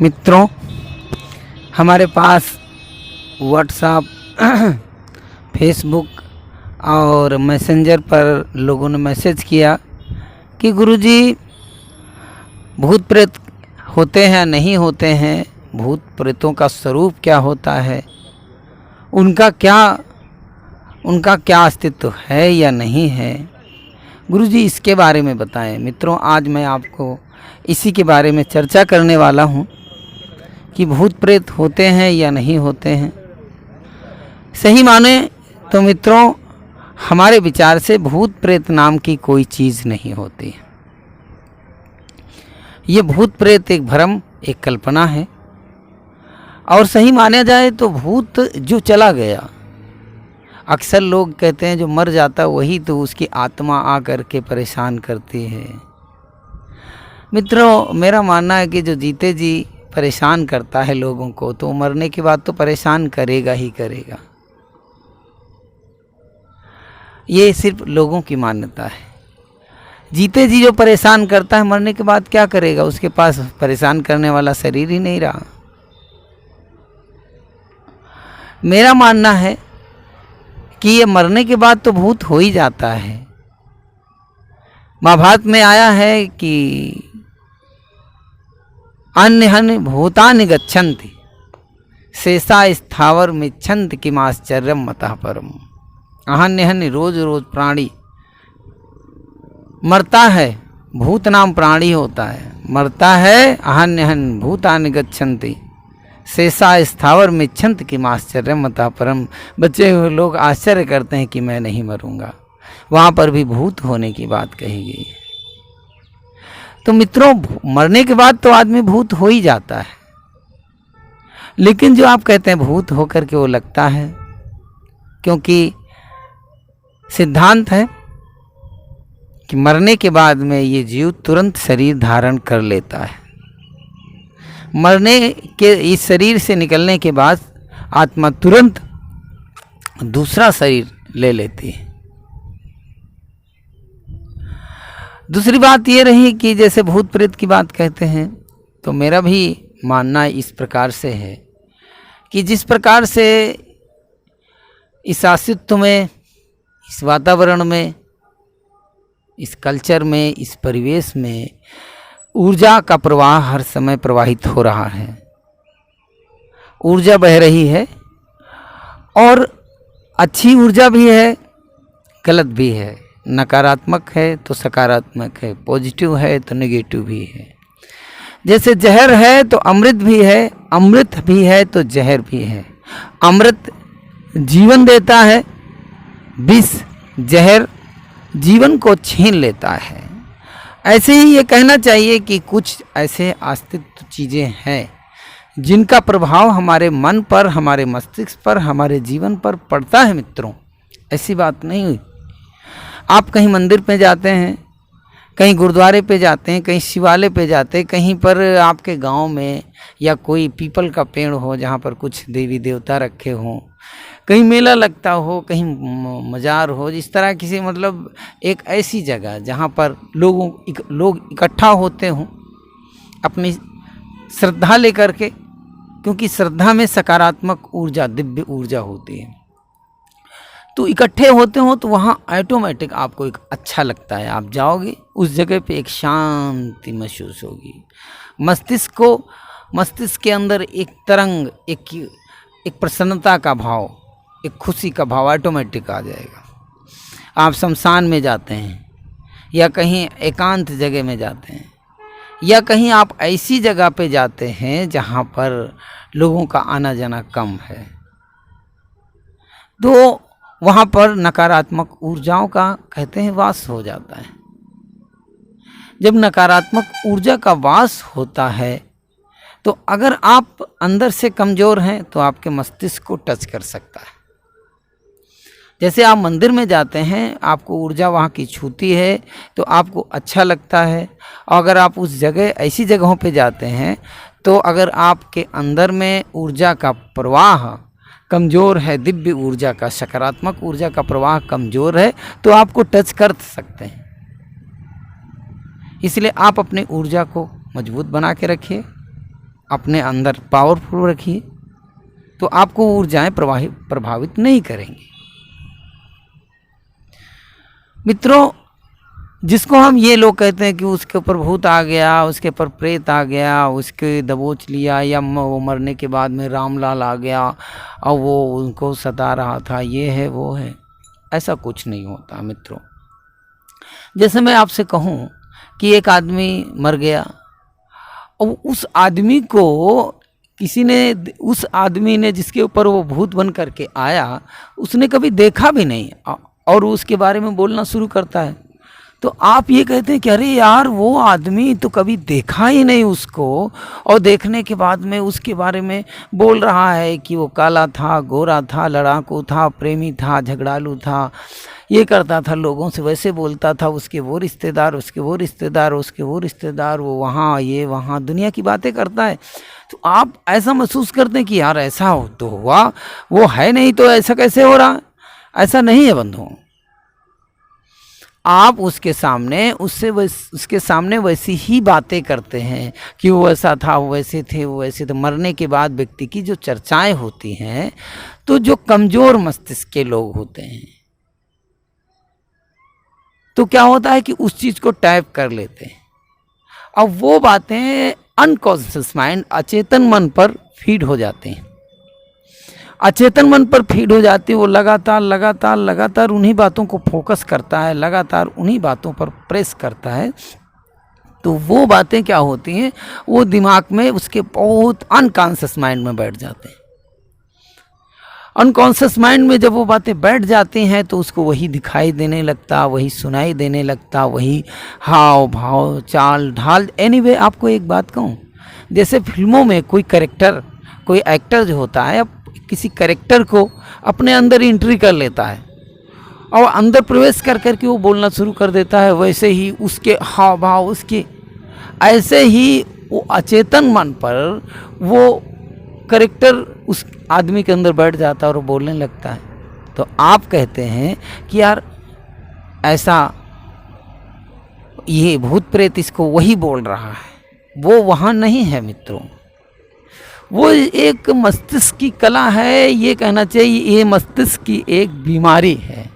मित्रों, हमारे पास WhatsApp, Facebook और मैसेंजर पर लोगों ने मैसेज किया कि गुरुजी भूत प्रेत होते हैं नहीं होते हैं, भूत प्रेतों का स्वरूप क्या होता है, उनका क्या अस्तित्व है या नहीं है, गुरुजी इसके बारे में बताएं। मित्रों, आज मैं आपको इसी के बारे में चर्चा करने वाला हूं कि भूत प्रेत होते हैं या नहीं होते हैं। सही माने तो मित्रों, हमारे विचार से भूत प्रेत नाम की कोई चीज़ नहीं होती। ये भूत प्रेत एक भ्रम, एक कल्पना है। और सही माना जाए तो भूत जो चला गया, अक्सर लोग कहते हैं जो मर जाता वही तो उसकी आत्मा आ कर के परेशान करती है। मित्रों, मेरा मानना है कि जो जीते जी परेशान करता है लोगों को, तो मरने के बाद तो परेशान करेगा ही करेगा। ये सिर्फ लोगों की मान्यता है। जीते जी जो परेशान करता है, मरने के बाद क्या करेगा? उसके पास परेशान करने वाला शरीर ही नहीं रहा। मेरा मानना है कि ये मरने के बाद तो भूत हो ही जाता है। महाभारत में आया है कि अन्य हन्य भूतानि गच्छन्ति शेषा स्थावर मिच्छन्ति किमाश्चर्यम मतः परम। अहन्य हन्य रोज रोज प्राणी मरता है, भूत नाम प्राणी होता है, मरता है। अहन्य हन्य भूतानि गच्छन्ति शेषा स्थावर मिच्छन्ति किमाश्चर्यम मतः परम। बच्चे हुए लोग आश्चर्य करते हैं कि मैं नहीं मरूंगा। वहाँ पर भी भूत होने की बात कही गई है। तो मित्रों, मरने के बाद तो आदमी भूत हो ही जाता है, लेकिन जो आप कहते हैं भूत होकर के वो लगता है, क्योंकि सिद्धांत है कि मरने के बाद में ये जीव तुरंत शरीर धारण कर लेता है। मरने के इस शरीर से निकलने के बाद आत्मा तुरंत दूसरा शरीर ले लेती है। दूसरी बात ये रही कि जैसे भूत प्रेत की बात कहते हैं, तो मेरा भी मानना इस प्रकार से है कि जिस प्रकार से इस अस्तित्व में, इस वातावरण में, इस कल्चर में, इस परिवेश में ऊर्जा का प्रवाह हर समय प्रवाहित हो रहा है। ऊर्जा बह रही है, और अच्छी ऊर्जा भी है, गलत भी है। नकारात्मक है तो सकारात्मक है, पॉजिटिव है तो नेगेटिव भी है। जैसे जहर है तो अमृत भी है, अमृत भी है तो जहर भी है। अमृत जीवन देता है, विष जहर जीवन को छीन लेता है। ऐसे ही ये कहना चाहिए कि कुछ ऐसे अस्तित्व चीज़ें हैं जिनका प्रभाव हमारे मन पर, हमारे मस्तिष्क पर, हमारे जीवन पर पड़ता है। मित्रों, ऐसी बात नहीं हुई। आप कहीं मंदिर पे जाते हैं, कहीं गुरुद्वारे पे जाते हैं, कहीं शिवालय पे जाते हैं, कहीं पर आपके गांव में या कोई पीपल का पेड़ हो जहाँ पर कुछ देवी देवता रखे हों, कहीं मेला लगता हो, कहीं मज़ार हो, इस तरह किसी मतलब एक ऐसी जगह जहाँ पर लोग इकट्ठा होते हों अपनी श्रद्धा लेकर के, क्योंकि श्रद्धा में सकारात्मक ऊर्जा, दिव्य ऊर्जा होती है। तो इकट्ठे होते हो तो वहाँ ऑटोमेटिक आपको एक अच्छा लगता है। आप जाओगे उस जगह पे, एक शांति महसूस होगी। मस्तिष्क के अंदर एक तरंग, एक प्रसन्नता का भाव, एक खुशी का भाव ऑटोमेटिक आ जाएगा। आप शमशान में जाते हैं या कहीं एकांत जगह में जाते हैं या कहीं आप ऐसी जगह पे जाते हैं जहाँ पर लोगों का आना जाना कम है, तो वहाँ पर नकारात्मक ऊर्जाओं का कहते हैं वास हो जाता है। जब नकारात्मक ऊर्जा का वास होता है तो अगर आप अंदर से कमज़ोर हैं तो आपके मस्तिष्क को टच कर सकता है। जैसे आप मंदिर में जाते हैं, आपको ऊर्जा वहाँ की छूती है तो आपको अच्छा लगता है। और अगर आप उस जगह, ऐसी जगहों पे जाते हैं, तो अगर आपके अंदर में ऊर्जा का प्रवाह कमज़ोर है, दिव्य ऊर्जा का, सकारात्मक ऊर्जा का प्रवाह कमज़ोर है, तो आपको टच कर सकते हैं। इसलिए आप अपनी ऊर्जा को मजबूत बना के रखिए, अपने अंदर पावरफुल रखिए, तो आपको ऊर्जाएं प्रभावित नहीं करेंगी। मित्रों, जिसको हम ये लोग कहते हैं कि उसके ऊपर भूत आ गया, उसके ऊपर प्रेत आ गया, उसके दबोच लिया, या वो मरने के बाद में रामलाल आ गया और वो उनको सता रहा था, ये है वो है, ऐसा कुछ नहीं होता मित्रों। जैसे मैं आपसे कहूँ कि एक आदमी मर गया और उस आदमी को किसी ने, उस आदमी ने जिसके ऊपर वो भूत बन करके आया, उसने कभी देखा भी नहीं और उसके बारे में बोलना शुरू करता है, तो आप ये कहते हैं कि अरे यार वो आदमी तो कभी देखा ही नहीं उसको, और देखने के बाद में उसके बारे में बोल रहा है कि वो काला था, गोरा था, लड़ाकू था, प्रेमी था, झगड़ालू था, ये करता था, लोगों से वैसे बोलता था, उसके वो रिश्तेदार, उसके वो रिश्तेदार, उसके वो रिश्तेदार, वो वहाँ, ये वहाँ, दुनिया की बातें करता है। तो आप ऐसा महसूस करते हैं कि यार ऐसा हो तो हुआ, वो है नहीं तो ऐसा कैसे हो रहा? ऐसा नहीं है बंधुओं। आप उसके सामने उसके सामने वैसी ही बातें करते हैं कि वो ऐसा था, वो वैसे थे, वो वैसे थे। मरने के बाद व्यक्ति की जो चर्चाएं होती हैं, तो जो कमजोर मस्तिष्क के लोग होते हैं, तो क्या होता है कि उस चीज को टाइप कर लेते हैं। अब वो बातें अनकॉन्शियस माइंड, अचेतन मन पर फीड हो जाते हैं। अचेतन मन पर फीड हो जाती है, वो लगातार लगातार लगातार उन्हीं बातों को फोकस करता है, लगातार उन्हीं बातों पर प्रेस करता है। तो वो बातें क्या होती हैं, वो दिमाग में उसके बहुत अनकॉन्शियस माइंड में बैठ जाते हैं। अनकॉन्शियस माइंड में जब वो बातें बैठ जाती हैं तो उसको वही दिखाई देने लगता, वही सुनाई देने लगता, वही हाव भाव, चाल ढाल। एनीवे, आपको एक बात कहूँ, जैसे फिल्मों में कोई कैरेक्टर, कोई एक्टर जो होता है, किसी कैरेक्टर को अपने अंदर एंट्री कर लेता है और अंदर प्रवेश कर करके वो बोलना शुरू कर देता है, वैसे ही उसके हाव भाव, उसके ऐसे ही वो अचेतन मन पर वो कैरेक्टर उस आदमी के अंदर बैठ जाता है और वो बोलने लगता है। तो आप कहते हैं कि यार ऐसा, ये भूत प्रेत इसको वही बोल रहा है, वो वहाँ नहीं है मित्रों। वो एक मस्तिष्क की कला है, ये कहना चाहिए, ये मस्तिष्क की एक बीमारी है।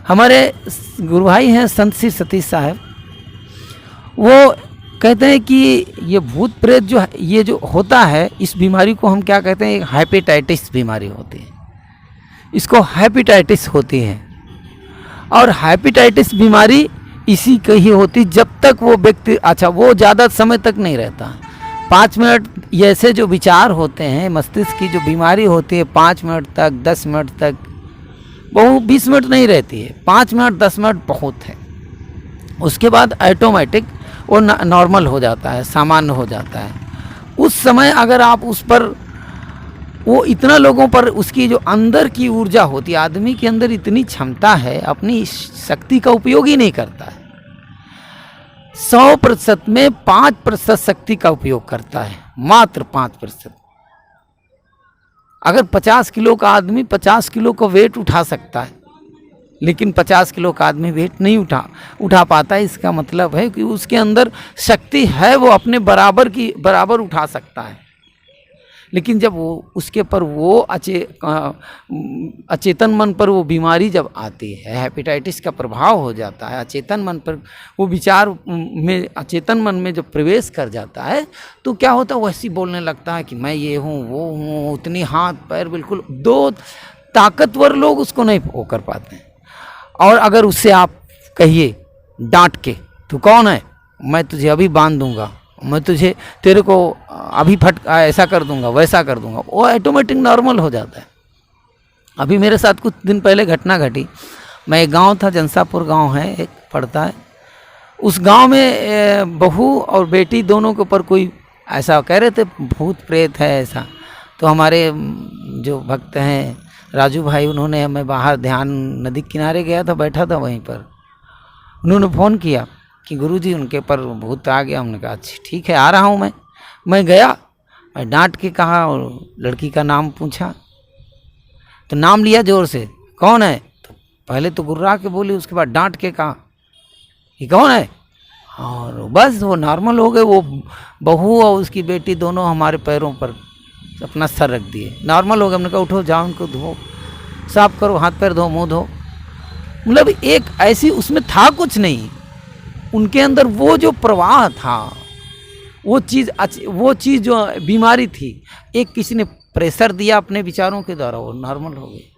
हमारे गुरु भाई हैं संत श्री सतीश साहब, वो कहते हैं कि ये भूत प्रेत जो ये जो होता है, इस बीमारी को हम क्या कहते हैं, हेपेटाइटिस बीमारी होती है, इसको हेपेटाइटिस होती है। और हेपेटाइटिस बीमारी इसी की ही होती जब तक वो व्यक्ति, अच्छा वो ज़्यादा समय तक नहीं रहता, 5 मिनट, ऐसे जो विचार होते हैं, मस्तिष्क की जो बीमारी होती है, 5 मिनट तक, 10 मिनट तक, बहुत 20 मिनट नहीं रहती है, 5 मिनट 10 मिनट बहुत है। उसके बाद ऑटोमेटिक वो नॉर्मल हो जाता है, सामान्य हो जाता है। उस समय अगर आप उस पर, वो इतना लोगों पर, उसकी जो अंदर की ऊर्जा होती है, आदमी के अंदर इतनी क्षमता है, अपनी शक्ति का उपयोग ही नहीं करता है। 100% में 5% शक्ति का उपयोग करता है, मात्र 5%। अगर 50 किलो का आदमी 50 किलो का वेट उठा सकता है, लेकिन 50 किलो का आदमी वेट नहीं उठा पाता है, इसका मतलब है कि उसके अंदर शक्ति है, वो अपने बराबर उठा सकता है। लेकिन जब वो उसके पर वो अचेतन मन पर वो बीमारी जब आती है, हेपेटाइटिस का प्रभाव हो जाता है, अचेतन मन पर वो विचार में, अचेतन मन में जब प्रवेश कर जाता है, तो क्या होता है, वो ऐसी बोलने लगता है कि मैं ये हूँ, वो हूँ, उतनी हाथ पैर, बिल्कुल 2 ताकतवर लोग उसको नहीं वो कर पाते हैं। और अगर उससे आप कहिए डांट के, तू कौन है, मैं तुझे अभी बांध दूंगा, मैं तुझे, तेरे को अभी ऐसा कर दूंगा, वैसा कर दूंगा, वो ऑटोमेटिक नॉर्मल हो जाता है। अभी मेरे साथ कुछ दिन पहले घटना घटी। मैं एक गांव था, जनसापुर गांव है, एक पड़ता है, उस गांव में बहू और बेटी दोनों के ऊपर कोई ऐसा कह रहे थे भूत प्रेत है ऐसा। तो हमारे जो भक्त हैं राजू भाई, उन्होंने, हमें बाहर ध्यान, नदी किनारे गया था, बैठा था वहीं पर, उन्होंने फ़ोन किया कि गुरुजी उनके पर भूत आ गया। हमने कहा अच्छा ठीक है, आ रहा हूँ मैं गया, मैं डांट के कहा और लड़की का नाम पूछा, तो नाम लिया जोर से, कौन है, तो पहले तो गुर्रा के बोली, उसके बाद डांट के कहा कि कौन है, और बस वो नॉर्मल हो गए। वो बहू और उसकी बेटी दोनों हमारे पैरों पर अपना सर रख दिए, नॉर्मल हो गए। हमने कहा उठो, जाओ उनको धो, साफ करो, हाथ पैर धो, मुंह धो। मतलब एक ऐसी, उसमें था कुछ नहीं, उनके अंदर वो जो प्रवाह था, वो चीज़ जो बीमारी थी, एक किसी ने प्रेशर दिया अपने विचारों के द्वारा, वो नॉर्मल हो गई।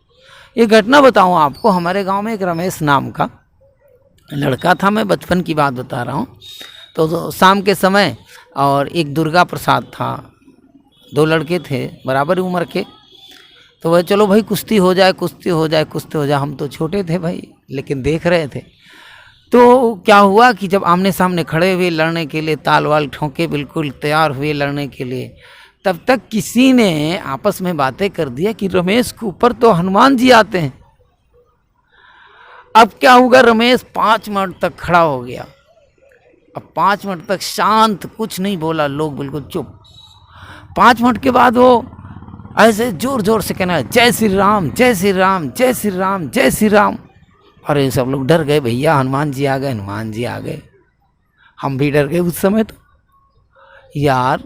ये घटना बताऊं आपको, हमारे गांव में एक रमेश नाम का लड़का था, मैं बचपन की बात बता रहा हूँ। तो शाम के समय, और एक दुर्गा प्रसाद था, दो लड़के थे बराबर उम्र के। तो वह चलो भाई कुश्ती हो जाए, कुश्ती हो जाए, कुश्ती हो जाए। हम तो छोटे थे भाई, लेकिन देख रहे थे। तो क्या हुआ कि जब आमने सामने खड़े हुए लड़ने के लिए, ताल वाल ठोंके, बिल्कुल तैयार हुए लड़ने के लिए, तब तक किसी ने आपस में बातें कर दिया कि रमेश के ऊपर तो हनुमान जी आते हैं। अब क्या होगा, रमेश 5 मिनट तक खड़ा हो गया। अब 5 मिनट तक शांत, कुछ नहीं बोला, लोग बिल्कुल चुप। 5 मिनट के बाद वो ऐसे जोर जोर से कहना, जय श्री राम, जय श्री राम, जय श्री राम, जय श्री राम। अरे सब लोग डर गए, भैया हनुमान जी आ गए, हनुमान जी आ गए। हम भी डर गए उस समय। तो यार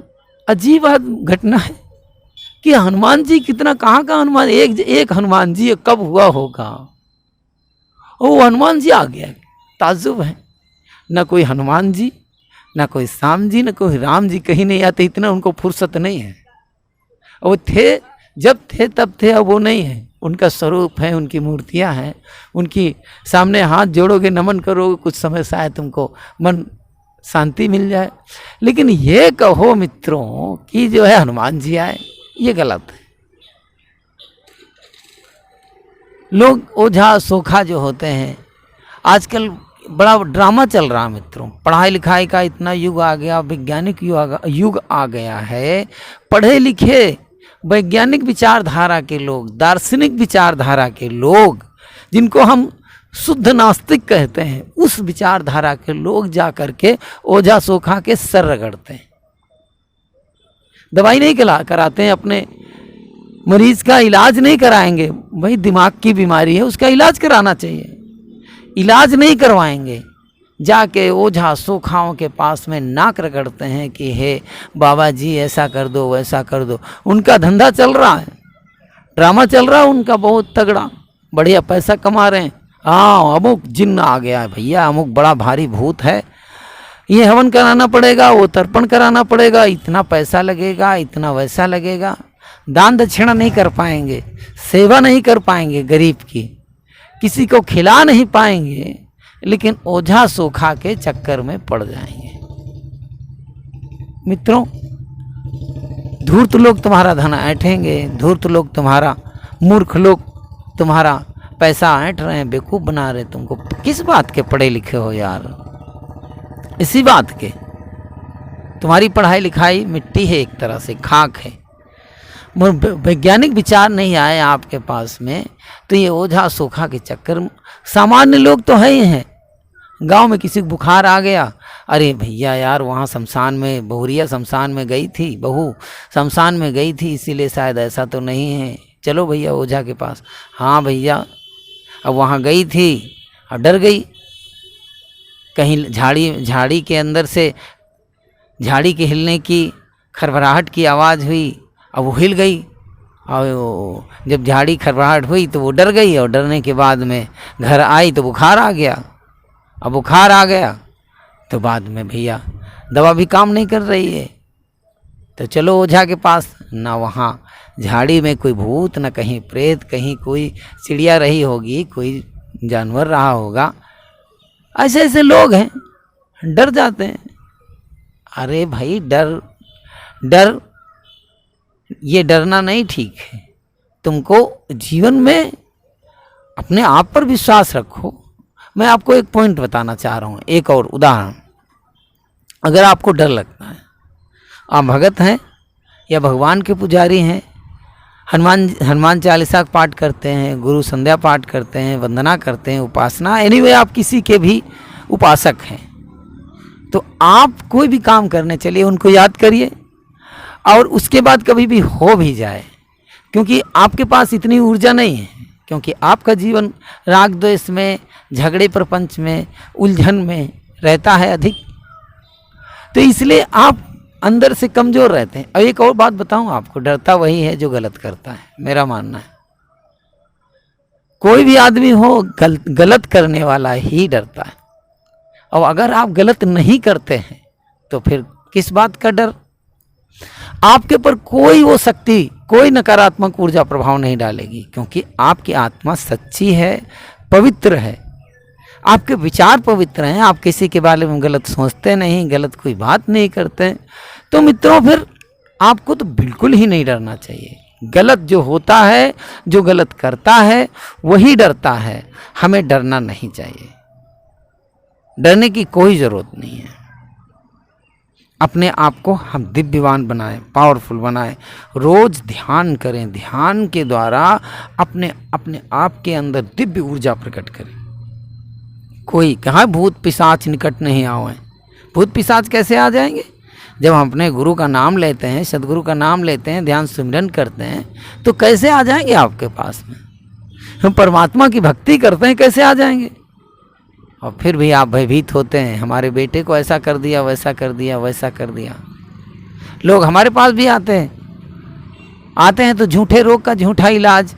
अजीब घटना है कि हनुमान जी कितना, कहाँ का हनुमान, एक हनुमान जी कब हुआ होगा, वो हनुमान जी आ गया। ताज्जुब है, न कोई हनुमान जी, न कोई श्याम जी, न कोई राम जी, कहीं नहीं आते, इतना उनको फुर्सत नहीं है। वो थे, जब थे तब थे, अब वो नहीं है। उनका स्वरूप है, उनकी मूर्तियां हैं, उनकी सामने हाथ जोड़ोगे, नमन करोगे, कुछ समय शायद तुमको मन शांति मिल जाए। लेकिन ये कहो मित्रों कि जो है हनुमान जी आए, ये गलत है। लोग ओझा सोखा जो होते हैं, आजकल बड़ा ड्रामा चल रहा है मित्रों। पढ़ाई लिखाई का इतना युग आ गया, वैज्ञानिक युग आ गया है। पढ़े लिखे वैज्ञानिक विचारधारा के लोग, दार्शनिक विचारधारा के लोग, जिनको हम शुद्ध नास्तिक कहते हैं, उस विचारधारा के लोग जा करके ओझा सोखा के सर रगड़ते हैं। दवाई नहीं कराते हैं, अपने मरीज का इलाज नहीं कराएंगे। भाई दिमाग की बीमारी है, उसका इलाज कराना चाहिए। इलाज नहीं करवाएंगे, जाके ओझा सोखाओं के पास में नाक रगड़ते हैं कि हे बाबा जी ऐसा कर दो, वैसा कर दो। उनका धंधा चल रहा है, ड्रामा चल रहा है उनका बहुत तगड़ा, बढ़िया पैसा कमा रहे हैं। हाँ, अमुक जिन्न आ गया है भैया, अमुक बड़ा भारी भूत है, ये हवन कराना पड़ेगा, वो तर्पण कराना पड़ेगा, इतना पैसा लगेगा, इतना वैसा लगेगा। दान दक्षिणा नहीं कर पाएंगे, सेवा नहीं कर पाएंगे गरीब की, किसी को खिला नहीं पाएंगे, लेकिन ओझा सोखा के चक्कर में पड़ जाएंगे। मित्रों, धूर्त लोग तुम्हारा धन ऐंठेंगे, धूर्त लोग तुम्हारा, मूर्ख लोग तुम्हारा पैसा ऐंठ रहे हैं, बेवकूफ़ बना रहे तुमको। किस बात के पढ़े लिखे हो यार, इसी बात के। तुम्हारी पढ़ाई लिखाई मिट्टी है, एक तरह से खाक है। वैज्ञानिक विचार नहीं आए आपके पास में, तो ये ओझा सोखा के चक्कर। सामान्य लोग तो है ही हैं। गांव में किसी को बुखार आ गया, अरे भैया यार वहाँ शमशान में, बहुरिया शमशान में गई थी, बहू शमशान में गई थी, इसीलिए शायद ऐसा तो नहीं है, चलो भैया ओझा के पास। हाँ भैया, अब वहाँ गई थी और डर गई, कहीं झाड़ी के अंदर से झाड़ी के हिलने की, खरखराहट की आवाज़ हुई, अब वो हिल गई, और जब झाड़ी खरखराहट हुई तो वो डर गई, और डरने के बाद में घर आई तो बुखार आ गया। अब बुखार आ गया तो बाद में भैया दवा भी काम नहीं कर रही है, तो चलो ओझा के पास। ना वहाँ झाड़ी में कोई भूत, ना कहीं प्रेत, कहीं कोई चिड़िया रही होगी, कोई जानवर रहा होगा। ऐसे ऐसे लोग हैं, डर जाते हैं। अरे भाई डर ये डरना नहीं ठीक है। तुमको जीवन में अपने आप पर विश्वास रखो। मैं आपको एक पॉइंट बताना चाह रहा हूँ, एक और उदाहरण। अगर आपको डर लगता है, आप भगत हैं या भगवान के पुजारी हैं, हनुमान चालीसा का पाठ करते हैं, गुरु संध्या पाठ करते हैं, वंदना करते हैं, उपासना, एनीवे आप किसी के भी उपासक हैं, तो आप कोई भी काम करने चलिए उनको याद करिए, और उसके बाद कभी भी हो भी जाए, क्योंकि आपके पास इतनी ऊर्जा नहीं है, क्योंकि आपका जीवन राग द्वेष में, झगड़े प्रपंच में, उलझन में रहता है अधिक। तो इसलिए आप अंदर से कमजोर रहते हैं। और एक और बात बताऊं आपको, डरता वही है जो गलत करता है, मेरा मानना है। कोई भी आदमी हो, गलत करने वाला ही डरता है। और अगर आप गलत नहीं करते हैं तो फिर किस बात का डर? आपके ऊपर कोई वो शक्ति, कोई नकारात्मक ऊर्जा प्रभाव नहीं डालेगी, क्योंकि आपकी आत्मा सच्ची है, पवित्र है, आपके विचार पवित्र हैं, आप किसी के बारे में गलत सोचते नहीं, गलत कोई बात नहीं करते। तो मित्रों फिर आपको तो बिल्कुल ही नहीं डरना चाहिए। गलत जो होता है, जो गलत करता है वही डरता है, हमें डरना नहीं चाहिए। डरने की कोई ज़रूरत नहीं है। अपने आप को हम दिव्यवान बनाएं, पावरफुल बनाएं, रोज ध्यान करें, ध्यान के द्वारा अपने आप के अंदर दिव्य ऊर्जा प्रकट करें। कोई कहाँ भूत पिशाच निकट नहीं आए। भूत पिशाच कैसे आ जाएंगे? जब हम अपने गुरु का नाम लेते हैं, सदगुरु का नाम लेते हैं, ध्यान सिमरन करते हैं, तो कैसे आ जाएंगे आपके पास में? हम परमात्मा की भक्ति करते हैं, कैसे आ जाएंगे? और फिर भी आप भयभीत होते हैं, हमारे बेटे को ऐसा कर दिया, वैसा कर दिया, वैसा कर दिया। लोग हमारे पास भी आते हैं तो झूठे रोग का झूठा इलाज।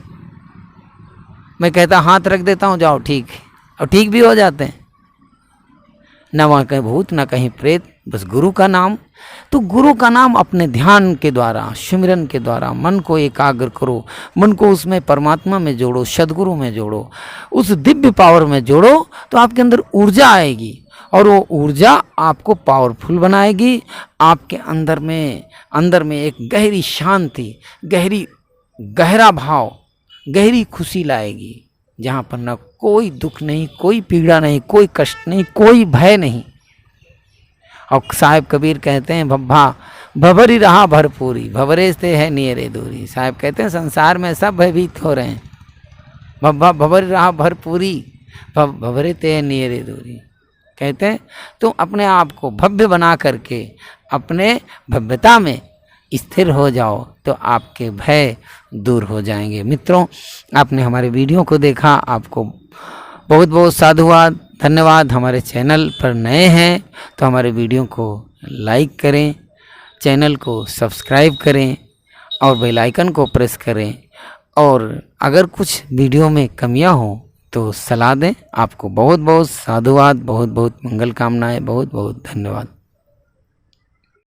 मैं कहता हाथ रख देता हूँ, जाओ ठीक, और ठीक भी हो जाते हैं। न वहाँ कहीं भूत, न कहीं प्रेत, बस गुरु का नाम। तो गुरु का नाम अपने ध्यान के द्वारा, सिमरन के द्वारा मन को एकाग्र करो, मन को उसमें परमात्मा में जोड़ो, सदगुरु में जोड़ो, उस दिव्य पावर में जोड़ो, तो आपके अंदर ऊर्जा आएगी और वो ऊर्जा आपको पावरफुल बनाएगी। आपके अंदर में एक गहरी शांति, गहरा भाव, गहरी खुशी लाएगी, जहाँ पर न कोई दुख नहीं, कोई पीड़ा नहीं, कोई कष्ट नहीं, कोई भय नहीं। और साहिब कबीर कहते हैं, भब्भा भवरी रहा भरपूरी, भवरे से है नियरे दूरी। साहिब कहते हैं संसार में सब भयभीत हो रहे हैं, भब्भा भवरी रहा भरपूरी, भवरे ते है नियरे दूरी। कहते हैं तुम अपने आप को भव्य बना करके अपने भव्यता में स्थिर हो जाओ, तो आपके भय दूर हो जाएंगे। मित्रों, आपने हमारे वीडियो को देखा, आपको बहुत बहुत साधुवाद, धन्यवाद। हमारे चैनल पर नए हैं तो हमारे वीडियो को लाइक करें, चैनल को सब्सक्राइब करें और बेल आइकन को प्रेस करें। और अगर कुछ वीडियो में कमियां हो तो सलाह दें। आपको बहुत बहुत साधुवाद, बहुत बहुत मंगल कामनाएं, बहुत बहुत धन्यवाद।